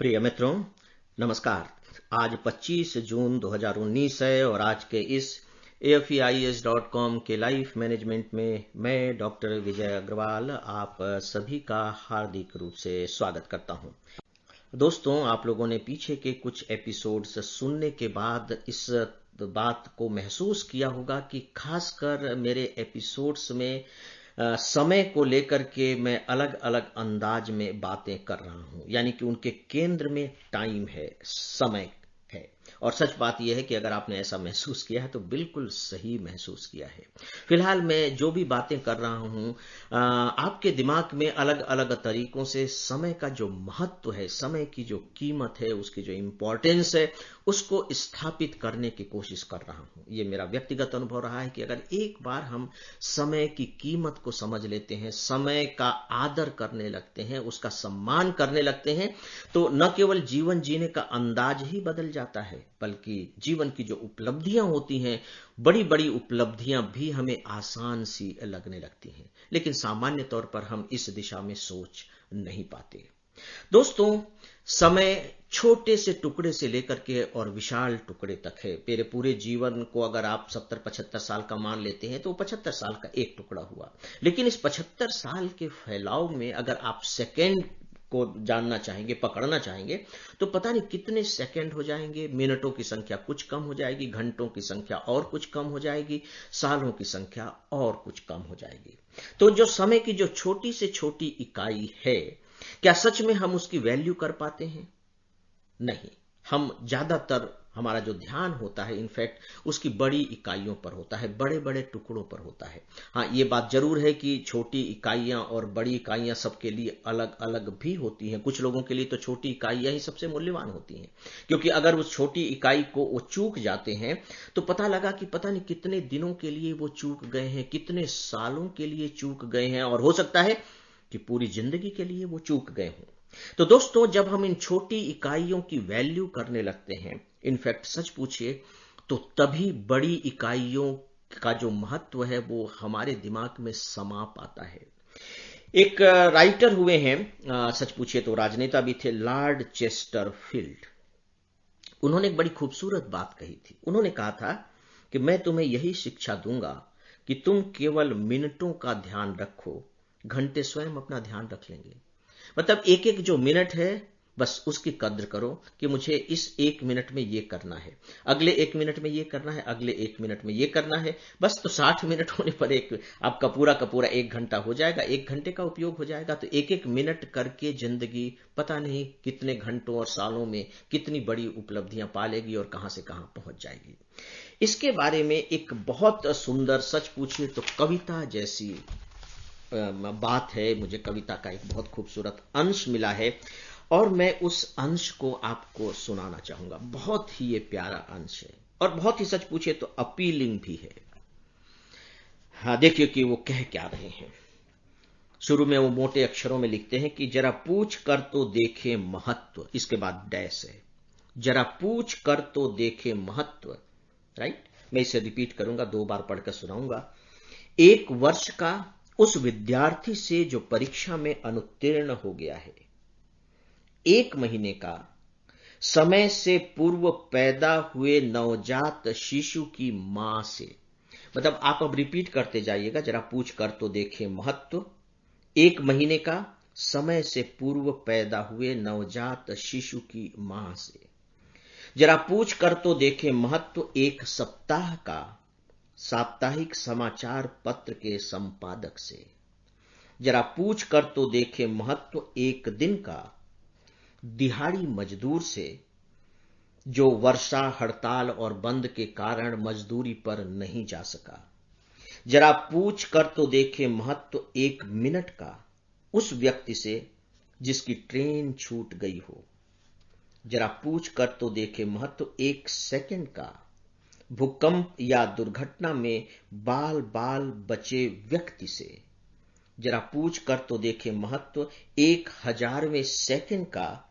प्रिय मित्रों, नमस्कार। आज 25 जून 2019 है और आज के इस AFEIS.com के लाइफ मैनेजमेंट में मैं डॉक्टर विजय अग्रवाल आप सभी का हार्दिक रूप से स्वागत करता हूं। दोस्तों, आप लोगों ने पीछे के कुछ एपिसोड्स सुनने के बाद इस बात को महसूस किया होगा कि खासकर मेरे एपिसोड्स में समय को लेकर के मैं अलग अलग अंदाज में बातें कर रहा हूं, यानी कि उनके केंद्र में टाइम है, समय है। और सच बात यह है कि अगर आपने ऐसा महसूस किया है तो बिल्कुल सही महसूस किया है। फिलहाल मैं जो भी बातें कर रहा हूं, आपके दिमाग में अलग अलग तरीकों से समय का जो महत्व है, समय की जो कीमत है, उसकी जो इंपॉर्टेंस है, उसको स्थापित करने की कोशिश कर रहा हूं। ये मेरा व्यक्तिगत अनुभव रहा है कि अगर एक बार हम समय की कीमत को समझ लेते हैं, समय का आदर करने लगते हैं, उसका सम्मान करने लगते हैं, तो न केवल जीवन जीने का अंदाज ही बदल जाता है, बल्कि जीवन की जो उपलब्धियां होती हैं, बड़ी बड़ी उपलब्धियां भी हमें आसान सी लगने लगती हैं। लेकिन सामान्य तौर पर हम इस दिशा में सोच नहीं पाते। दोस्तों, समय छोटे से टुकड़े से लेकर के और विशाल टुकड़े तक है। मेरे पूरे जीवन को अगर आप 70-75 साल का मान लेते हैं तो 75 साल का एक टुकड़ा हुआ। लेकिन इस 75 साल के फैलाव में अगर आप सेकेंड को जानना चाहेंगे, पकड़ना चाहेंगे, तो पता नहीं कितने सेकंड हो जाएंगे। मिनटों की संख्या कुछ कम हो जाएगी, घंटों की संख्या और कुछ कम हो जाएगी, सालों की संख्या और कुछ कम हो जाएगी। तो जो समय की जो छोटी से छोटी इकाई है, क्या सच में हम उसकी वैल्यू कर पाते हैं? नहीं। हम ज्यादातर हमारा जो ध्यान होता है, इनफैक्ट उसकी बड़ी इकाइयों पर होता है, बड़े बड़े टुकड़ों पर होता है। हाँ, ये बात जरूर है कि छोटी इकाइयां और बड़ी इकाइयां सबके लिए अलग अलग भी होती हैं। कुछ लोगों के लिए तो छोटी इकाइयां ही सबसे मूल्यवान होती हैं, क्योंकि अगर उस छोटी इकाई को वो चूक जाते हैं तो पता लगा कि पता नहीं कितने दिनों के लिए वो चूक गए हैं, कितने सालों के लिए चूक गए हैं, और हो सकता है कि पूरी जिंदगी के लिए वो चूक गए हों। तो दोस्तों, जब हम इन छोटी इकाइयों की वैल्यू करने लगते हैं, इनफैक्ट सच पूछिए तो तभी बड़ी इकाइयों का जो महत्व है वो हमारे दिमाग में समा पाता है। एक राइटर हुए हैं, सच पूछिए तो राजनेता भी थे, लॉर्ड चेस्टरफील्ड। उन्होंने एक बड़ी खूबसूरत बात कही थी। उन्होंने कहा था कि मैं तुम्हें यही शिक्षा दूंगा कि तुम केवल मिनटों का ध्यान रखो, घंटे स्वयं अपना ध्यान रख लेंगे। मतलब एक एक जो मिनट है, बस उसकी कद्र करो कि मुझे इस एक मिनट में ये करना है, अगले एक मिनट में ये करना है, अगले एक मिनट में ये करना है। बस तो 60 मिनट होने पर एक आपका पूरा का पूरा एक घंटा हो जाएगा, एक घंटे का उपयोग हो जाएगा। तो एक एक मिनट करके जिंदगी पता नहीं कितने घंटों और सालों में कितनी बड़ी उपलब्धियां पालेगी और कहां से कहां पहुंच जाएगी। इसके बारे में एक बहुत सुंदर, सच पूछिए तो कविता जैसी बात है। मुझे कविता का एक बहुत खूबसूरत अंश मिला है और मैं उस अंश को आपको सुनाना चाहूंगा। बहुत ही ये प्यारा अंश है और बहुत ही, सच पूछे तो, अपीलिंग भी है। हाँ, देखिए कि वो कह क्या रहे हैं। शुरू में वो मोटे अक्षरों में लिखते हैं कि जरा पूछ कर तो देखे महत्व, इसके बाद डैश है, जरा पूछ कर तो देखे महत्व। राइट, मैं इसे रिपीट करूंगा, 2 बार पढ़कर सुनाऊंगा। एक वर्ष का उस विद्यार्थी से जो परीक्षा में अनुत्तीर्ण हो गया है, 1 महीने का समय से पूर्व पैदा हुए नवजात शिशु की मां से। मतलब आप अब रिपीट करते जाइएगा, जरा पूछ कर तो देखे महत्व, 1 महीने का समय से पूर्व पैदा हुए नवजात शिशु की मां से। जरा पूछ कर तो देखे महत्व, 1 सप्ताह का साप्ताहिक समाचार पत्र के संपादक से। जरा पूछ कर तो देखे महत्व, 1 दिन का दिहाड़ी मजदूर से जो वर्षा, हड़ताल और बंद के कारण मजदूरी पर नहीं जा सका। जरा पूछ कर तो देखे महत्व, 1 मिनट का उस व्यक्ति से जिसकी ट्रेन छूट गई हो। जरा पूछ कर तो देखे महत्व, 1 सेकंड का भूकंप या दुर्घटना में बाल बाल बचे व्यक्ति से। जरा पूछ कर तो देखे महत्व, 1000वें सेकंड का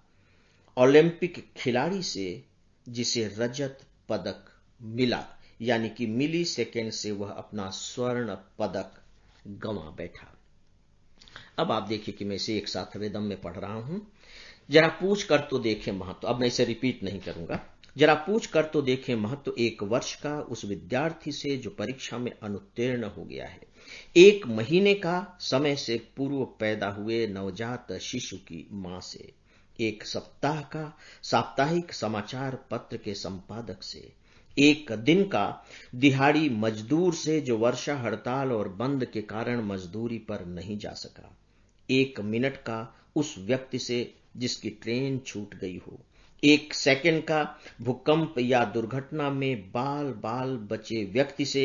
ओलंपिक खिलाड़ी से जिसे रजत पदक मिला, यानी कि मिली सेकंड से वह अपना स्वर्ण पदक गंवा बैठा। अब आप देखिए कि मैं इसे एक साथ रिदम में पढ़ रहा हूं। जरा पूछ कर तो देखें महत्व, अब मैं इसे रिपीट नहीं करूंगा। जरा पूछ कर तो देखें महत्व एक वर्ष का उस विद्यार्थी से जो परीक्षा में अनुत्तीर्ण हो गया है, 1 महीने का समय से पूर्व पैदा हुए नवजात शिशु की मां से, 1 सप्ताह का साप्ताहिक समाचार पत्र के संपादक से, 1 दिन का दिहाड़ी मजदूर से जो वर्षा हड़ताल और बंद के कारण मजदूरी पर नहीं जा सका, 1 मिनट का उस व्यक्ति से जिसकी ट्रेन छूट गई हो, 1 सेकंड का भूकंप या दुर्घटना में बाल बाल बचे व्यक्ति से,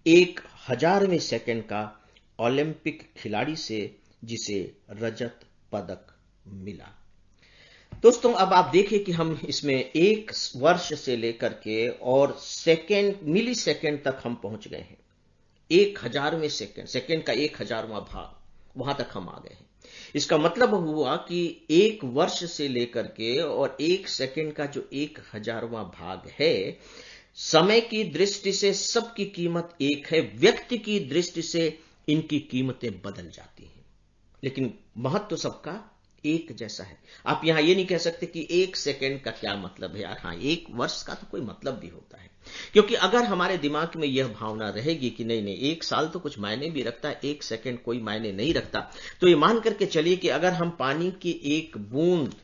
1,000वें सेकंड का ओलंपिक खिलाड़ी से जिसे रजत पदक मिला। दोस्तों, अब आप देखिए कि हम इसमें 1 वर्ष से लेकर के और सेकंड, मिली सेकंड तक हम पहुंच गए हैं। 1,000वें सेकंड, सेकंड का 1,000वां भाग, वहां तक हम आ गए हैं। इसका मतलब हुआ कि 1 वर्ष से लेकर के और 1 सेकंड का जो 1,000वां भाग है, समय की दृष्टि से सबकी कीमत एक है, व्यक्ति की दृष्टि से इनकी कीमतें बदल जाती हैं, लेकिन महत्व सबका एक जैसा है। आप यहां ये नहीं कह सकते कि 1 सेकंड का क्या मतलब है यार, हाँ 1 वर्ष का तो कोई मतलब भी होता है, क्योंकि अगर हमारे दिमाग में यह भावना रहेगी कि नहीं नहीं 1 साल तो कुछ मायने भी रखता है, 1 सेकंड कोई मायने नहीं रखता, तो ये मान करके चलिए कि अगर हम पानी की एक बूंद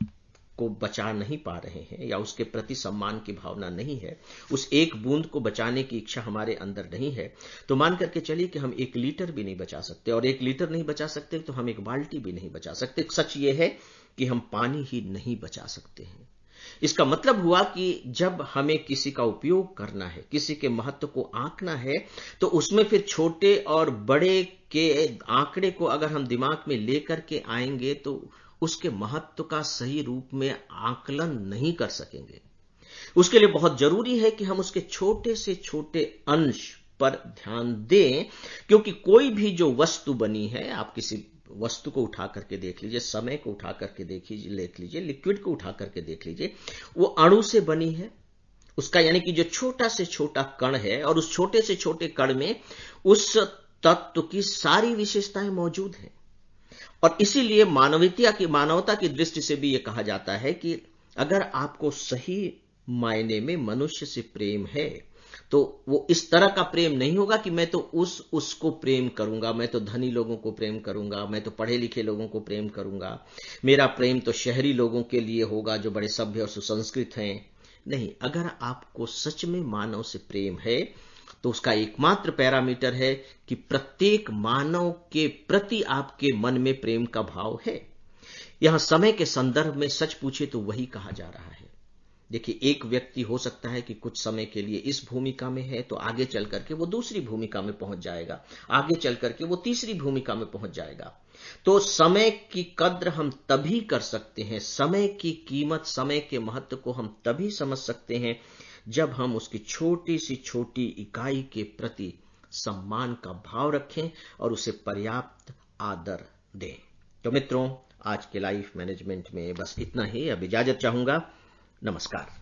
को बचा नहीं पा रहे हैं या उसके प्रति सम्मान की भावना नहीं है, उस एक बूंद को बचाने की इच्छा हमारे अंदर नहीं है, तो मान करके चलिए कि हम 1 लीटर भी नहीं बचा सकते, और 1 लीटर नहीं बचा सकते तो हम 1 बाल्टी भी नहीं बचा सकते। सच ये है कि हम पानी ही नहीं बचा सकते हैं। इसका मतलब हुआ कि जब हमें किसी का उपयोग करना है, किसी के महत्व को आंकना है, तो उसमें फिर छोटे और बड़े के आंकड़े को अगर हम दिमाग में लेकर के आएंगे तो उसके महत्व का सही रूप में आकलन नहीं कर सकेंगे। उसके लिए बहुत जरूरी है कि हम उसके छोटे से छोटे अंश पर ध्यान दें, क्योंकि कोई भी जो वस्तु बनी है, आप किसी वस्तु को उठा करके देख लीजिए, समय को उठा करके देख लीजिए, लिक्विड को उठा करके देख लीजिए, वो अणु से बनी है, उसका यानी कि जो छोटा से छोटा कण है, और उस छोटे से छोटे कण में उस तत्व की सारी विशेषताएं मौजूद हैं। और इसीलिए मानवता की दृष्टि से भी यह कहा जाता है कि अगर आपको सही मायने में मनुष्य से प्रेम है, तो वो इस तरह का प्रेम नहीं होगा कि मैं तो उसको प्रेम करूंगा, मैं तो धनी लोगों को प्रेम करूंगा, मैं तो पढ़े लिखे लोगों को प्रेम करूंगा, मेरा प्रेम तो शहरी लोगों के लिए होगा जो बड़े सभ्य और सुसंस्कृत हैं। नहीं, अगर आपको सच में मानव से प्रेम है तो उसका एकमात्र पैरामीटर है कि प्रत्येक मानव के प्रति आपके मन में प्रेम का भाव है। यहां समय के संदर्भ में सच पूछे तो वही कहा जा रहा है। देखिए, एक व्यक्ति हो सकता है कि कुछ समय के लिए इस भूमिका में है, तो आगे चल करके वो दूसरी भूमिका में पहुंच जाएगा, आगे चल करके वो तीसरी भूमिका में पहुंच जाएगा। तो समय की कद्र हम तभी कर सकते हैं, समय की कीमत, समय के महत्व को हम तभी समझ सकते हैं जब हम उसकी छोटी सी छोटी इकाई के प्रति सम्मान का भाव रखें और उसे पर्याप्त आदर दें। तो मित्रों, आज के लाइफ मैनेजमेंट में बस इतना ही। अब इजाजत चाहूंगा। नमस्कार।